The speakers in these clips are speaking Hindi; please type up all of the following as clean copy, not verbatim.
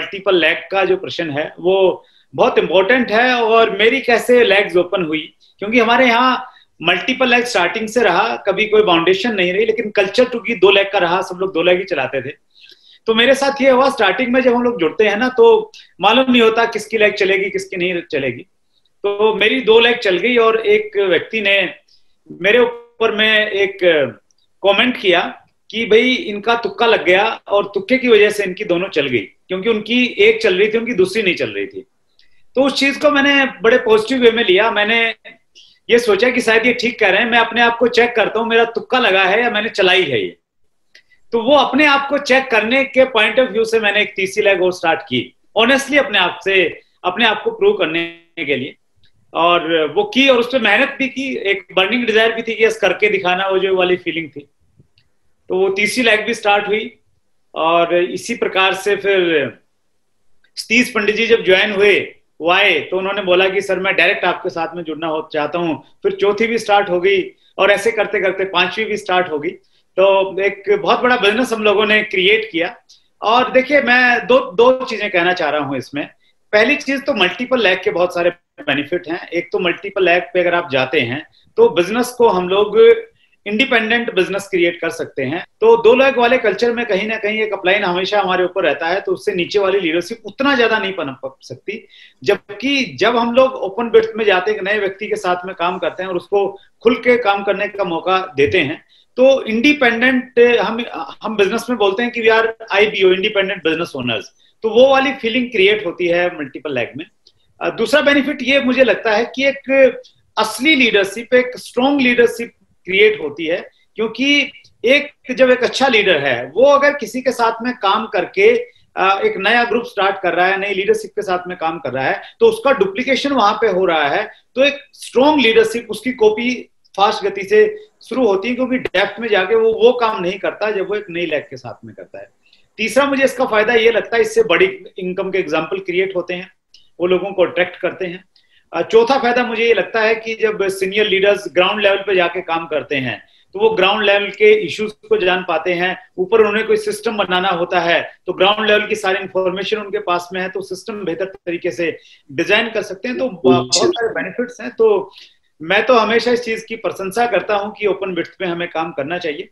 मल्टीपल लेग का जो प्रश्न है वो बहुत इंपॉर्टेंट है। और मेरी कैसे लेग्स ओपन हुई, क्योंकि हमारे यहाँ मल्टीपल लेग स्टार्टिंग से रहा, कभी कोई बाउंडेशन नहीं रही, लेकिन कल्चर चूंकि 2 लेग का रहा, सब लोग 2 लेग ही चलाते थे। तो मेरे साथ ये हुआ, स्टार्टिंग में जब हम लोग जुड़ते हैं ना तो मालूम नहीं होता किसकी लेग चलेगी किसकी नहीं चलेगी। तो मेरी 2 लेग चल गई और एक व्यक्ति ने मेरे ऊपर में एक कमेंट किया कि भाई इनका तुक्का लग गया और तुक्के की वजह से इनकी दोनों चल गई, क्योंकि उनकी एक चल रही थी, उनकी दूसरी नहीं चल रही थी। तो उस चीज को मैंने बड़े पॉजिटिव वे में लिया। मैंने ये सोचा कि शायद ये ठीक कह रहे हैं, मैं अपने आप को चेक करता हूं मेरा तुक्का लगा है या मैंने चलाई है ये। तो वो अपने आप को चेक करने के पॉइंट ऑफ व्यू से मैंने एक तीसरी लेग और स्टार्ट की, ऑनेस्टली अपने आप से, अपने आप को प्रूव करने के लिए। और वो की और उस पर मेहनत भी की, एक बर्निंग डिजायर भी थी कि यस करके दिखाना, वो जो वाली फीलिंग थी। तो वो तीसरी लेग भी स्टार्ट हुई और इसी प्रकार से फिर सतीश पंडित जी जब ज्वाइन हुए, वो आए तो उन्होंने बोला कि सर मैं डायरेक्ट आपके साथ में जुड़ना हो चाहता हूँ। फिर चौथी भी स्टार्ट हो गई और ऐसे करते करते पांचवी भी स्टार्ट हो गई। तो एक बहुत बड़ा बिजनेस हम लोगों ने क्रिएट किया। और देखिए मैं दो चीजें कहना चाह रहा हूँ इसमें। पहली चीज तो मल्टीपल लेग के बहुत सारे बेनिफिट हैं। एक तो मल्टीपल लेग पे अगर आप जाते हैं तो बिजनेस को हम लोग इंडिपेंडेंट बिजनेस क्रिएट कर सकते हैं। तो 2 लेग वाले कल्चर में कहीं ना कहीं एक अपलाइन हमेशा हमारे ऊपर रहता है, तो उससे नीचे वाली लीडरशिप उतना ज्यादा नहीं पनप सकती। जबकि जब हम लोग ओपन बिट्स में जाते हैं, नए व्यक्ति के साथ में काम करते हैं और उसको खुल के काम करने का मौका देते हैं, तो इंडिपेंडेंट हम बिजनेस में बोलते हैं कि we are IBO, independent business owners. तो वो वाली फीलिंग क्रिएट होती है मल्टीपल लेग में। दूसरा बेनिफिट ये मुझे लगता है कि एक असली लीडरशिप, एक स्ट्रॉन्ग लीडरशिप क्रिएट होती है। क्योंकि जब एक अच्छा लीडर है वो अगर किसी के साथ में काम करके एक नया ग्रुप स्टार्ट कर रहा है, नई लीडरशिप के साथ में काम कर रहा है, तो उसका डुप्लीकेशन वहां पे हो रहा है। तो एक स्ट्रॉन्ग लीडरशिप उसकी कॉपी फास्ट गति से शुरू होती है, क्योंकि डेप्थ में जाके वो काम नहीं करता जब वो एक नई लेग के साथ में करता है। तीसरा मुझे इसका फायदा ये लगता है, इससे बड़ी इनकम के एग्जाम्पल क्रिएट होते हैं, वो लोगों को अट्रैक्ट करते हैं। चौथा फायदा मुझे ये लगता है कि जब सीनियर लीडर्स ग्राउंड लेवल पे जाके काम करते हैं तो वो ग्राउंड लेवल के इश्यूज को जान पाते हैं। ऊपर उन्हें कोई सिस्टम बनाना होता है तो ग्राउंड लेवल की सारी इंफॉर्मेशन उनके पास में है, तो सिस्टम बेहतर तरीके से डिजाइन कर सकते हैं। तो बहुत सारे बेनिफिट्स हैं। तो मैं तो हमेशा इस चीज की प्रशंसा करता हूं कि ओपन बिट्स में हमें काम करना चाहिए।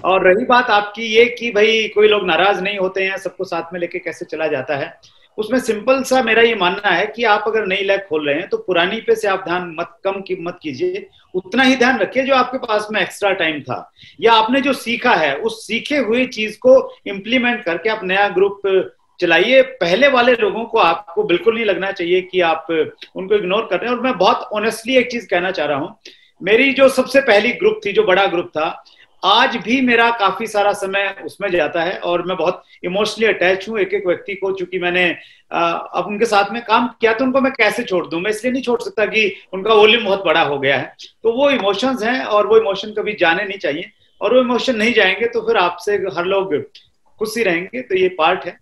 और रही बात आपकी ये कि भाई कोई लोग नाराज नहीं होते हैं, सबको साथ में लेके कैसे चला जाता है, उसमें सिंपल सा मेरा ये मानना है कि आप अगर नई लेग खोल रहे हैं तो पुरानी पे से आप ध्यान मत कीजिए, उतना ही ध्यान रखिए जो आपके पास में एक्स्ट्रा टाइम था या आपने जो सीखा है उस सीखे हुए चीज को इम्प्लीमेंट करके आप नया ग्रुप चलाइए। पहले वाले लोगों को आपको बिल्कुल नहीं लगना चाहिए कि आप उनको इग्नोर कर रहे हैं। और मैं बहुत ऑनेस्टली एक चीज कहना चाह रहा हूं, मेरी जो सबसे पहली ग्रुप थी, जो बड़ा ग्रुप था, आज भी मेरा काफी सारा समय उसमें जाता है और मैं बहुत इमोशनली अटैच हूँ एक एक व्यक्ति को। चूंकि मैंने अब उनके साथ में काम किया तो उनको मैं कैसे छोड़ दूं, मैं इसलिए नहीं छोड़ सकता कि उनका वॉल्यूम बहुत बड़ा हो गया है। तो वो इमोशंस हैं और वो इमोशन कभी जाने नहीं चाहिए, और वो इमोशन नहीं जाएंगे तो फिर आपसे हर लोग खुश ही रहेंगे। तो ये पार्ट है।